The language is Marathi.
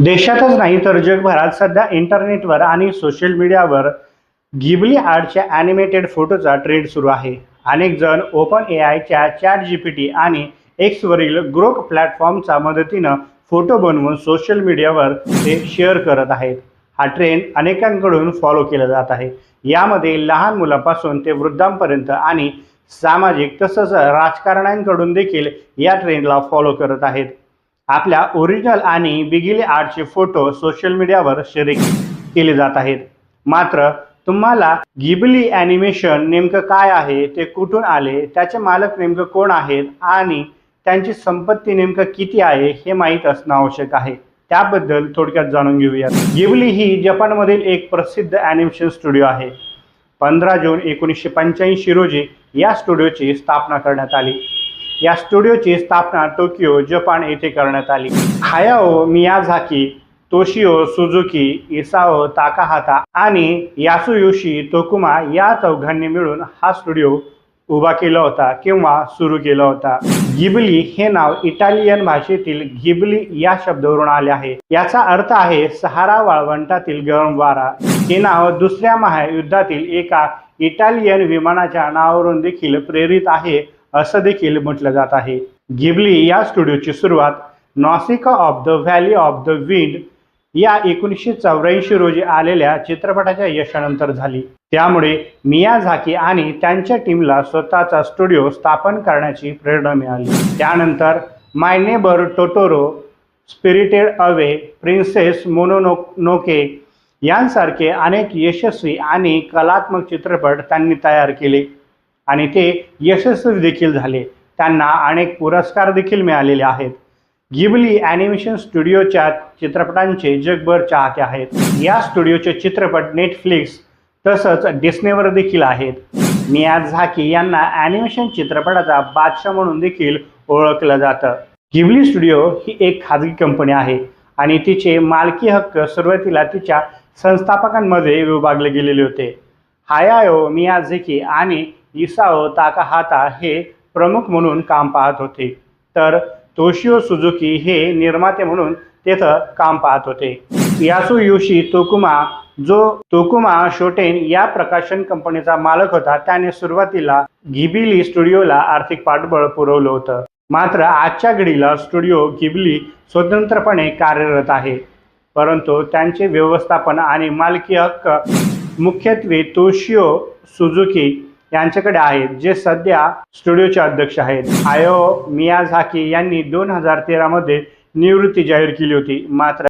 देशातच नाही तर जगभरात सध्या इंटरनेटवर आणि सोशल मीडियावर गिबली आर्टच्या ॲनिमेटेड फोटोचा ट्रेंड सुरू आहे. अनेक जण ओपन एआयच्या ChatGPT आणि एक्सवरील ग्रोक प्लॅटफॉर्मच्या मदतीनं फोटो बनवून सोशल मीडियावर ते शेअर करत आहेत. हा ट्रेंड अनेकांकडून फॉलो केला जात आहे. यामध्ये लहान मुलांपासून ते वृद्धांपर्यंत आणि सामाजिक तसंच राजकारण्यांकडून देखील या ट्रेंडला फॉलो करत आहेत. आपल्या ओरिजिनल आणि बिगिली आर्टचे फोटो सोशल मीडियावर शेअर केले जात आहेत. मात्र तुम्हाला गिबली ॲनिमेशन नेमकं काय आहे, ते कुठून आले, त्याचे मालक नेमकं कोण आहेत आणि त्यांची संपत्ती नेमकं किती आहे हे माहीत असणं आवश्यक आहे. त्याबद्दल थोडक्यात जाणून घेऊयात. गिबली ही जपानमधील एक प्रसिद्ध ॲनिमेशन स्टुडिओ आहे. 15 जून 1985 रोजी या स्टुडिओची स्थापना करण्यात आली. या स्टुडिओची स्थापना टोकियो, जपान येथे करण्यात आली. हायाओ मियाझाकी, तोशियो सुझुकी, इसाओ ताकाहाता आणि यासुयोशी तोकुमा या चौघांनी मिळून हा स्टुडिओ उभा केला होता किंवा सुरू केला होता. गिबली हे नाव इटालियन भाषेतील गिबली या शब्दावरून आले आहे. याचा अर्थ आहे सहारा वाळवंटातील गरम वारा. हे नाव दुसऱ्या महायुद्धातील एका इटालियन विमानाच्या नावावरून देखील प्रेरित आहे असं देखील म्हटलं जात आहे. गिबली या स्टुडिओची सुरुवात Nausicaa of the Valley of the Wind या 1984 रोजी आलेल्या चित्रपटाच्या यशानंतर झाली. त्यामुळे मियाझाकी आणि त्यांच्या टीमला स्वतःचा स्टुडिओ स्थापन करण्याची प्रेरणा मिळाली. त्यानंतर My Neighbour Totoro, Spirited Away, Princess Mononoke यांसारखे अनेक यशस्वी आणि कलात्मक चित्रपट त्यांनी तयार केले आणि ते यशस्वी देखील झाले. त्यांना अनेक पुरस्कार देखील मिळालेले आहेत. गिबली ॲनिमेशन स्टुडिओच्या चित्रपटांचे जगभर चाहते आहेत. या स्टुडिओचे चित्रपट नेटफ्लिक्स तसंच डिस्नेवर देखील आहेत. मियाझाकी यांना ॲनिमेशन चित्रपटाचा बादशाह म्हणून देखील ओळखलं जातं. गिबली स्टुडिओ ही एक खाजगी कंपनी आहे आणि तिचे मालकी हक्क सुरुवातीला तिच्या संस्थापकांमध्ये विभागले गेलेले होते. हायाओ मियाझाकी आणि इसाओ ताकाहाता हे प्रमुख म्हणून काम पाहत होते, तर तोशियो सुझुकी हे निर्माते म्हणून तेथं काम पाहत होते. यासुयोशी तोकुमा, जो तोकुमा शोटेन या प्रकाशन कंपनीचा मालक होता, त्याने सुरुवातीला गिबली स्टुडिओला आर्थिक पाठबळ पुरवलं होतं. मात्र आजच्या घडीला स्टुडिओ गिबली स्वतंत्रपणे कार्यरत आहे, परंतु त्यांचे व्यवस्थापन आणि मालकी हक्क मुख्यत्वे तोशियो सुझुकी यांच्याकडे आहेत, जे सध्या स्टुडिओचे अध्यक्ष आहेत. हायाओ मियाझाकी यांनी 2013 मध्ये निवृत्ती जाहीर केली होती. मात्र